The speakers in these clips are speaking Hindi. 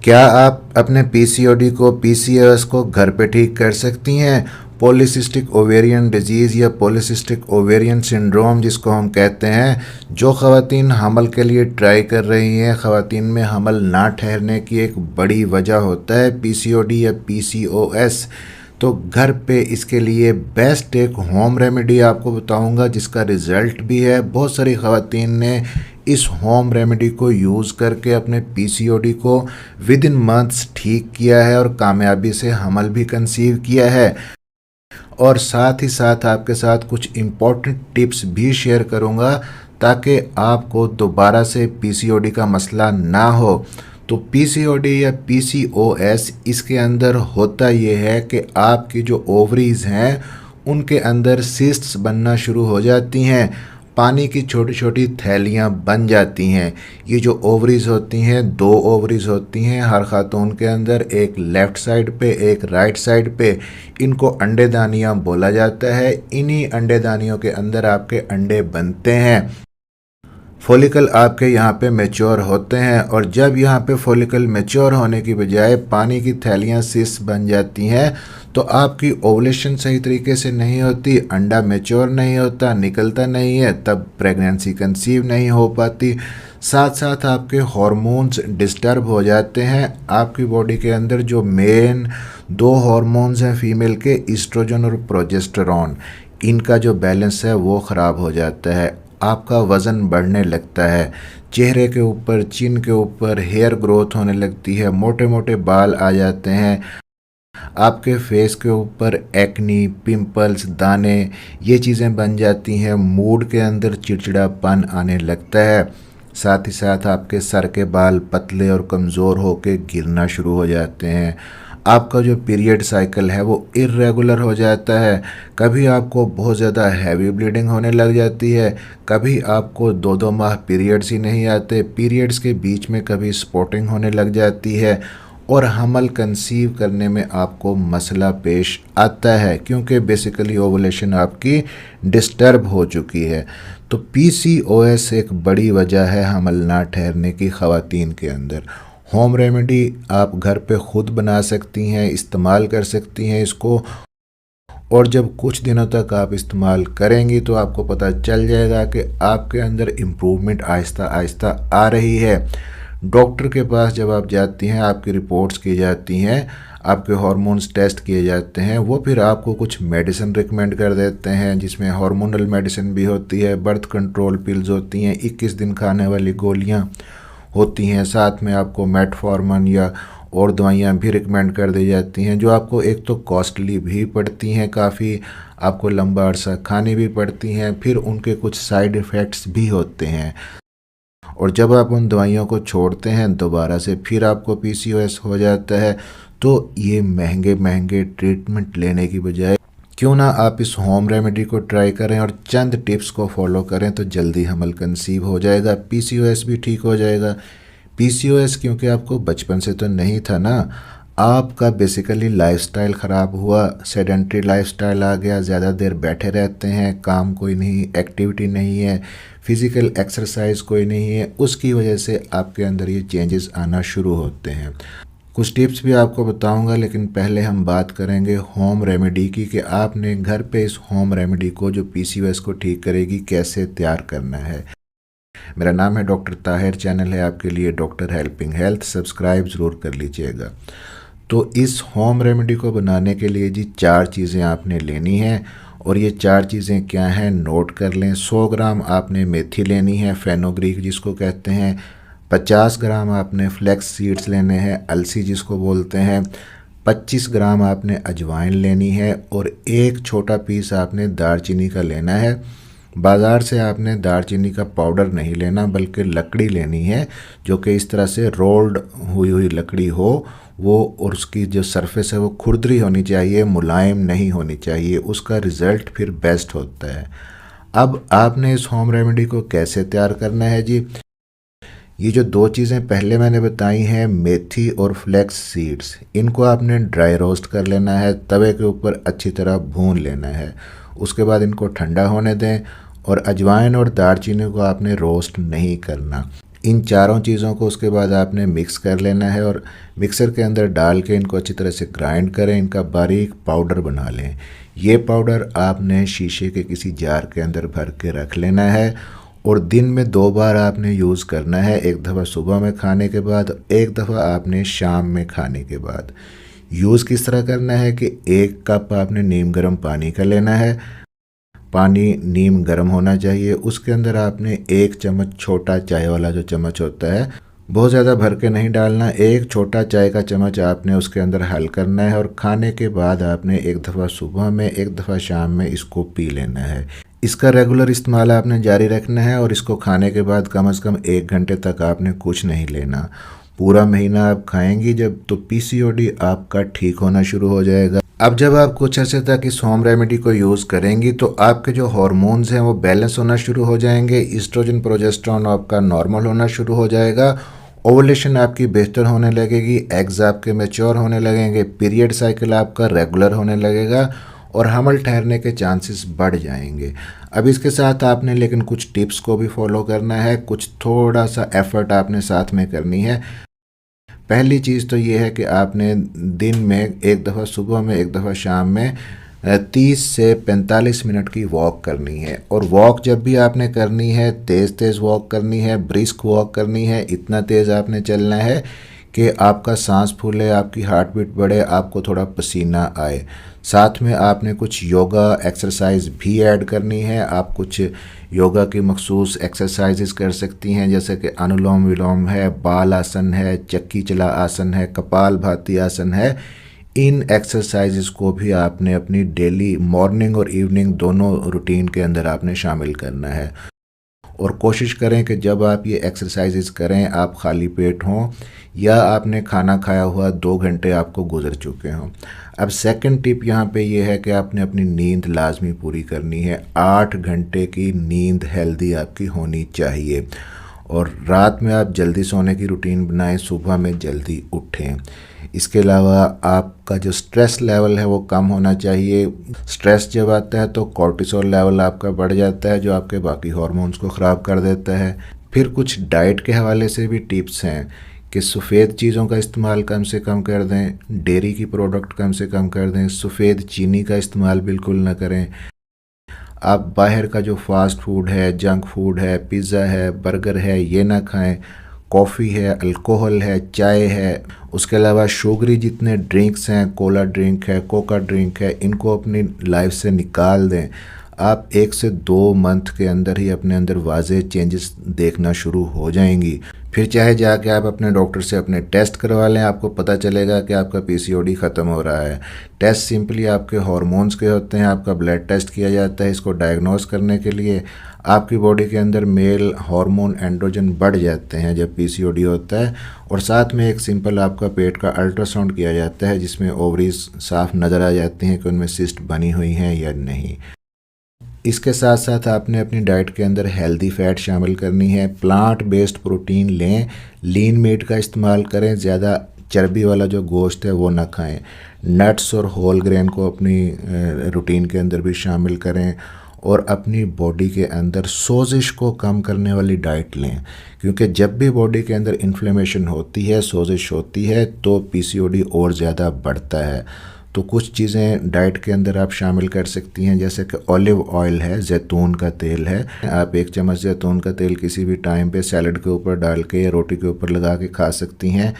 क्या आप अपने पीसीओडी को पीसीओएस को घर पे ठीक कर सकती हैं? पॉलीसिस्टिक ओवेरियन डिजीज़ या पॉलीसिस्टिक ओवेरियन सिंड्रोम जिसको हम कहते हैं, जो ख़वातीन हमल के लिए ट्राई कर रही हैं, ख़वातीन में हमल ना ठहरने की एक बड़ी वजह होता है पीसीओडी या पीसीओएस। तो घर पे इसके लिए बेस्ट एक होम रेमेडी आपको बताऊंगा जिसका रिज़ल्ट भी है। बहुत सारी ख़वातीन ने इस होम रेमेडी को यूज़ करके अपने पीसीओडी को विद इन मंथ्स ठीक किया है और कामयाबी से हमल भी कंसीव किया है। और साथ ही साथ आपके साथ कुछ इम्पॉर्टेंट टिप्स भी शेयर करूंगा ताकि आपको दोबारा से पीसीओडी का मसला ना हो। तो पीसीओडी या पीसीओएस, इसके अंदर होता ये है कि आपकी जो ओवरीज हैं उनके अंदर सिस्ट्स बनना शुरू हो जाती हैं, पानी की छोटी छोटी थैलियाँ बन जाती हैं। ये जो ओवरीज होती हैं, दो ओवरीज होती हैं हर खातून के अंदर, एक लेफ़्ट साइड पे एक राइट साइड पे। इनको अंडेदानियाँ बोला जाता है। इन्हीं अंडेदानियों के अंदर आपके अंडे बनते हैं। फॉलिकल आपके यहाँ पे मैच्योर होते हैं और जब यहाँ पे फॉलिकल मैच्योर होने की बजाय पानी की थैलियाँ सिस्ट बन जाती हैं तो आपकी ओवुलेशन सही तरीके से नहीं होती, अंडा मैच्योर नहीं होता, निकलता नहीं है, तब प्रेगनेंसी कंसीव नहीं हो पाती। साथ साथ आपके हार्मोन्स डिस्टर्ब हो जाते हैं। आपकी बॉडी के अंदर जो मेन दो हार्मोन्स हैं फीमेल के, ईस्ट्रोजन और प्रोजेस्टेरॉन, इनका जो बैलेंस है वो ख़राब हो जाता है। आपका वज़न बढ़ने लगता है, चेहरे के ऊपर, चिन के ऊपर हेयर ग्रोथ होने लगती है, मोटे मोटे बाल आ जाते हैं, आपके फेस के ऊपर एक्नी, पिंपल्स, दाने, ये चीज़ें बन जाती हैं। मूड के अंदर चिड़चिड़ापन आने लगता है। साथ ही साथ आपके सर के बाल पतले और कमज़ोर होकर गिरना शुरू हो जाते हैं। आपका जो पीरियड साइकिल है वो इर्रेगुलर हो जाता है। कभी आपको बहुत ज़्यादा हैवी ब्लीडिंग होने लग जाती है, कभी आपको 2-2 माह पीरियड्स ही नहीं आते, पीरियड्स के बीच में कभी स्पॉटिंग होने लग जाती है और हमल कंसीव करने में आपको मसला पेश आता है क्योंकि बेसिकली ओवुलेशन आपकी डिस्टर्ब हो चुकी है। तो पीसीओएस एक बड़ी वजह है हमल ना ठहरने की ख़वातीन के अंदर। होम रेमेडी आप घर पे ख़ुद बना सकती हैं, इस्तेमाल कर सकती हैं इसको, और जब कुछ दिनों तक आप इस्तेमाल करेंगी तो आपको पता चल जाएगा कि आपके अंदर इम्प्रूवमेंट आहिस्ता आहिस्ता आ रही है। डॉक्टर के पास जब आप जाती हैं, आपकी रिपोर्ट्स की जाती हैं, आपके हार्मोन्स टेस्ट किए जाते हैं, वो फिर आपको कुछ मेडिसिन रिकमेंड कर देते हैं जिसमें हार्मोनल मेडिसिन भी होती है, बर्थ कंट्रोल पिल्स होती हैं, 21 दिन खाने वाली गोलियाँ होती हैं, साथ में आपको मेटफॉर्मन या और दवाइयाँ भी रिकमेंड कर दी जाती हैं जो आपको एक तो कॉस्टली भी पड़ती हैं, काफ़ी आपको लंबा अरसा खानी भी पड़ती हैं, फिर उनके कुछ साइड इफ़ेक्ट्स भी होते हैं। और जब आप उन दवाइयों को छोड़ते हैं दोबारा से फिर आपको पीसीओएस हो जाता है। तो ये महंगे महंगे ट्रीटमेंट लेने की बजाय क्यों ना आप इस होम रेमेडी को ट्राई करें और चंद टिप्स को फॉलो करें तो जल्दी हमल कंसीव हो जाएगा, पीसीओएस भी ठीक हो जाएगा। पीसीओएस क्योंकि आपको बचपन से तो नहीं था ना, आपका बेसिकली लाइफस्टाइल ख़राब हुआ, सेडेंट्री लाइफस्टाइल आ गया, ज़्यादा देर बैठे रहते हैं, काम कोई नहीं, एक्टिविटी नहीं है, फिज़िकल एक्सरसाइज कोई नहीं है, उसकी वजह से आपके अंदर ये चेंजेस आना शुरू होते हैं। कुछ टिप्स भी आपको बताऊंगा, लेकिन पहले हम बात करेंगे होम रेमेडी की कि आपने घर पे इस होम रेमेडी को जो पीसीओएस को ठीक करेगी कैसे तैयार करना है। मेरा नाम है डॉक्टर ताहिर, चैनल है आपके लिए डॉक्टर हेल्पिंग हेल्थ, सब्सक्राइब ज़रूर कर लीजिएगा। तो इस होम रेमेडी को बनाने के लिए जी 4 चीज़ें आपने लेनी हैं और ये 4 चीज़ें क्या हैं नोट कर लें। 100 ग्राम आपने मेथी लेनी है, फेनोग्रीक जिसको कहते हैं। 50 ग्राम आपने फ्लैक्स सीड्स लेने हैं, अलसी जिसको बोलते हैं। 25 ग्राम आपने अजवाइन लेनी है और एक छोटा पीस आपने दालचीनी का लेना है। बाज़ार से आपने दालचीनी का पाउडर नहीं लेना बल्कि लकड़ी लेनी है जो कि इस तरह से रोल्ड हुई लकड़ी हो वो, और उसकी जो सरफेस है वो खुरदरी होनी चाहिए, मुलायम नहीं होनी चाहिए, उसका रिज़ल्ट फिर बेस्ट होता है। अब आपने इस होम रेमेडी को कैसे तैयार करना है जी, ये जो 2 चीज़ें पहले मैंने बताई हैं, मेथी और फ्लैक्स सीड्स, इनको आपने ड्राई रोस्ट कर लेना है, तवे के ऊपर अच्छी तरह भून लेना है। उसके बाद इनको ठंडा होने दें और अजवाइन और दालचीनी को आपने रोस्ट नहीं करना। इन चारों चीज़ों को उसके बाद आपने मिक्स कर लेना है और मिक्सर के अंदर डाल के इनको अच्छी तरह से ग्राइंड करें, इनका बारीक पाउडर बना लें। ये पाउडर आपने शीशे के किसी जार के अंदर भर के रख लेना है और दिन में 2 बार आपने यूज़ करना है, एक दफ़ा सुबह में खाने के बाद, एक दफ़ा आपने शाम में खाने के बाद। यूज़ किस तरह करना है कि 1 कप आपने नीम गर्म पानी का लेना है, पानी नीम गर्म होना चाहिए, उसके अंदर आपने 1 चम्मच, छोटा चाय वाला जो चम्मच होता है, बहुत ज़्यादा भर के नहीं डालना, 1 छोटा चाय का चम्मच आपने उसके अंदर हल करना है और खाने के बाद आपने एक दफ़ा सुबह में, एक दफ़ा शाम में इसको पी लेना है। इसका रेगुलर इस्तेमाल आपने जारी रखना है और इसको खाने के बाद कम से कम 1 घंटे तक आपने कुछ नहीं लेना। पूरा महीना आप खाएंगी जब, तो पीसीओडी आपका ठीक होना शुरू हो जाएगा। अब जब आप कुछ अर्से तक इस होम रेमेडी को यूज़ करेंगी तो आपके जो हार्मोन्स हैं वो बैलेंस होना शुरू हो जाएंगे, ईस्ट्रोजन प्रोजेस्टेरोन आपका नॉर्मल होना शुरू हो जाएगा, ओवुलेशन आपकी बेहतर होने लगेगी, एग्स आपके मैच्योर होने लगेंगे, पीरियड साइकिल आपका रेगुलर होने लगेगा और हमल ठहरने के चांसेस बढ़ जाएंगे। अब इसके साथ आपने लेकिन कुछ टिप्स को भी फॉलो करना है, कुछ थोड़ा सा एफर्ट आपने साथ में करनी है। पहली चीज़ तो ये है कि आपने दिन में एक दफ़ा सुबह में, एक दफ़ा शाम में 30 से 45 मिनट की वॉक करनी है। और वॉक जब भी आपने करनी है, तेज़ तेज़ वॉक करनी है, ब्रिस्क वॉक करनी है, इतना तेज़ आपने चलना है कि आपका सांस फूले, आपकी हार्ट बीट बढ़े, आपको थोड़ा पसीना आए। साथ में आपने कुछ योगा एक्सरसाइज भी ऐड करनी है। आप कुछ योगा की मखसूस एक्सरसाइजेस कर सकती हैं, जैसे कि अनुलोम विलोम है, बाल आसन है, चक्की चला आसन है, कपाल भाती आसन है। इन एक्सरसाइजेस को भी आपने अपनी डेली मॉर्निंग और इवनिंग दोनों रूटीन के अंदर आपने शामिल करना है। और कोशिश करें कि जब आप ये एक्सरसाइजेस करें आप खाली पेट हों या आपने खाना खाया हुआ 2 घंटे आपको गुजर चुके हों। अब सेकंड टिप यहाँ पे ये है कि आपने अपनी नींद लाजमी पूरी करनी है। 8 घंटे की नींद हेल्दी आपकी होनी चाहिए और रात में आप जल्दी सोने की रूटीन बनाएं, सुबह में जल्दी उठें। इसके अलावा आपका जो स्ट्रेस लेवल है वो कम होना चाहिए। स्ट्रेस जब आता है तो कॉर्टिसोल लेवल आपका बढ़ जाता है जो आपके बाकी हार्मोन्स को ख़राब कर देता है। फिर कुछ डाइट के हवाले से भी टिप्स हैं कि सफ़ेद चीज़ों का इस्तेमाल कम से कम कर दें, डेयरी की प्रोडक्ट कम से कम कर दें, सफ़ेद चीनी का इस्तेमाल बिल्कुल ना करें। आप बाहर का जो फास्ट फूड है, जंक फूड है, पिज़्ज़ा है, बर्गर है, ये ना खाएं। कॉफ़ी है, अल्कोहल है, चाय है, उसके अलावा शुगरी जितने ड्रिंक्स हैं, कोला ड्रिंक है, कोका ड्रिंक है, इनको अपनी लाइफ से निकाल दें। आप 1 से 2 मंथ के अंदर ही अपने अंदर वाज़े चेंजेस देखना शुरू हो जाएंगी। फिर चाहे जाके आप अपने डॉक्टर से अपने टेस्ट करवा लें, आपको पता चलेगा कि आपका पीसीओडी ख़त्म हो रहा है। टेस्ट सिंपली आपके हार्मोन्स के होते हैं, आपका ब्लड टेस्ट किया जाता है इसको डायग्नोस करने के लिए। आपकी बॉडी के अंदर मेल हार्मोन एंड्रोजन बढ़ जाते हैं जब पीसीओडी होता है और साथ में एक सिंपल आपका पेट का अल्ट्रासाउंड किया जाता है जिसमें ओवरीज साफ नज़र आ जाती हैं कि उनमें सिस्ट बनी हुई हैं या नहीं। इसके साथ साथ आपने अपनी डाइट के अंदर हेल्दी फैट शामिल करनी है। प्लांट बेस्ड प्रोटीन लें, लीन मीट का इस्तेमाल करें, ज़्यादा चर्बी वाला जो गोश्त है वो ना खाएं। नट्स और होल ग्रेन को अपनी रूटीन के अंदर भी शामिल करें और अपनी बॉडी के अंदर सोजिश को कम करने वाली डाइट लें, क्योंकि जब भी बॉडी के अंदर इन्फ्लेमेशन होती है, सोजिश होती है, तो पीसीओडी और ज़्यादा बढ़ता है। तो कुछ चीज़ें डाइट के अंदर आप शामिल कर सकती हैं, जैसे कि ऑलिव ऑयल है, जैतून का तेल है। आप 1 चम्मच जैतून का तेल किसी भी टाइम पे सैलड के ऊपर डाल के या रोटी के ऊपर लगा के खा सकती हैं।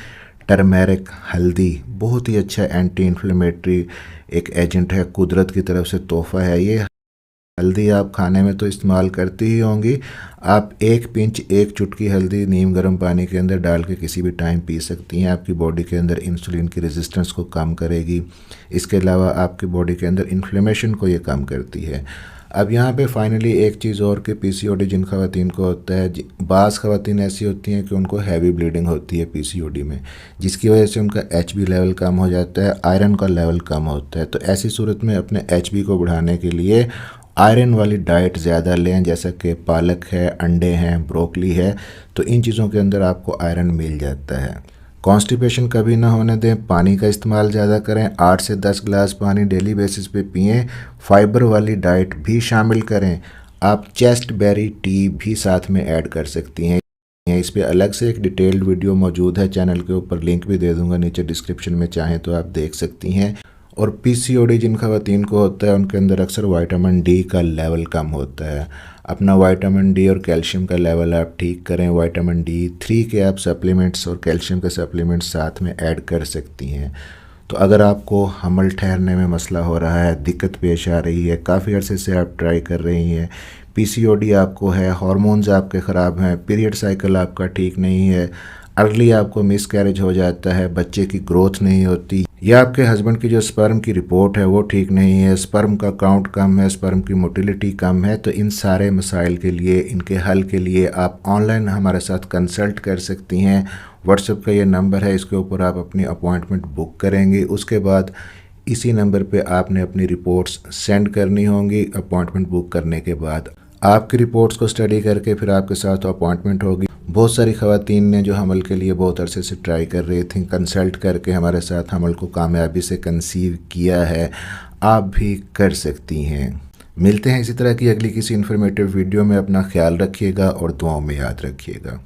टर्मेरिक, हल्दी बहुत ही अच्छा एंटी इन्फ्लेमेटरी एक एजेंट है, कुदरत की तरफ से तोहफा है ये। हल्दी आप खाने में तो इस्तेमाल करती ही होंगी। आप 1 पिंच, 1 चुटकी हल्दी नीम गर्म पानी के अंदर डाल के किसी भी टाइम पी सकती हैं। आपकी बॉडी के अंदर इंसुलिन की रेजिस्टेंस को कम करेगी। इसके अलावा आपकी बॉडी के अंदर इन्फ्लेमेशन को ये कम करती है। अब यहाँ पे फाइनली एक चीज़ और कि पीसीओडी जिन ख़वातीन को होता है, बाज़ ख़वातीन ऐसी होती हैं कि उनको हैवी ब्लीडिंग होती है पीसीओडी में, जिसकी वजह से उनका एचबी लेवल कम हो जाता है, आयरन का लेवल कम होता है। तो ऐसी सूरत में अपने एचबी को बढ़ाने के लिए आयरन वाली डाइट ज़्यादा लें, जैसा कि पालक है, अंडे हैं, ब्रोकली है, तो इन चीज़ों के अंदर आपको आयरन मिल जाता है। कॉन्स्टिपेशन कभी ना होने दें, पानी का इस्तेमाल ज़्यादा करें, 8 से 10 गिलास पानी डेली बेसिस पे पिएं। फाइबर वाली डाइट भी शामिल करें। आप चेस्ट बेरी टी भी साथ में ऐड कर सकती हैं, हैं। इस पे अलग से एक डिटेल्ड वीडियो मौजूद है, चैनल के ऊपर लिंक भी दे दूंगा नीचे डिस्क्रिप्शन में, चाहें तो आप देख सकती हैं। और पीसीओडी जिन खवातीन को होता है उनके अंदर अक्सर विटामिन डी का लेवल कम होता है। अपना विटामिन डी और कैल्शियम का लेवल आप ठीक करें। विटामिन D3 के आप सप्लीमेंट्स और कैल्शियम के सप्लीमेंट्स साथ में ऐड कर सकती हैं। तो अगर आपको हमल ठहरने में मसला हो रहा है, दिक्कत पेश आ रही है, काफ़ी अरसे से आप ट्राई कर रही हैं, पीसीओडी आपको है, हार्मोन्स आपके ख़राब हैं, पीरियड साइकिल आपका ठीक नहीं है, अर्ली आपको मिस कैरेज हो जाता है, बच्चे की ग्रोथ नहीं होती, या आपके हस्बैंड की जो स्पर्म की रिपोर्ट है वो ठीक नहीं है, स्पर्म का काउंट कम है, स्पर्म की मोटिलिटी कम है, तो इन सारे मसाइल के लिए, इनके हल के लिए आप ऑनलाइन हमारे साथ कंसल्ट कर सकती हैं। व्हाट्सएप का ये नंबर है, इसके ऊपर आप अपनी अपॉइंटमेंट बुक करेंगे। उसके बाद इसी नंबर पे आपने अपनी रिपोर्ट्स सेंड करनी होंगी। अपॉइंटमेंट बुक करने के बाद आपकी रिपोर्ट्स को स्टडी करके फिर आपके साथ अपॉइंटमेंट होगी। बहुत सारी ख़वातीन ने जो हमल के लिए बहुत अरसे से ट्राई कर रही थी, कंसल्ट करके हमारे साथ हमल को कामयाबी से कंसीव किया है। आप भी कर सकती हैं। मिलते हैं इसी तरह की अगली किसी इन्फॉर्मेटिव वीडियो में। अपना ख्याल रखिएगा और दुआओं में याद रखिएगा।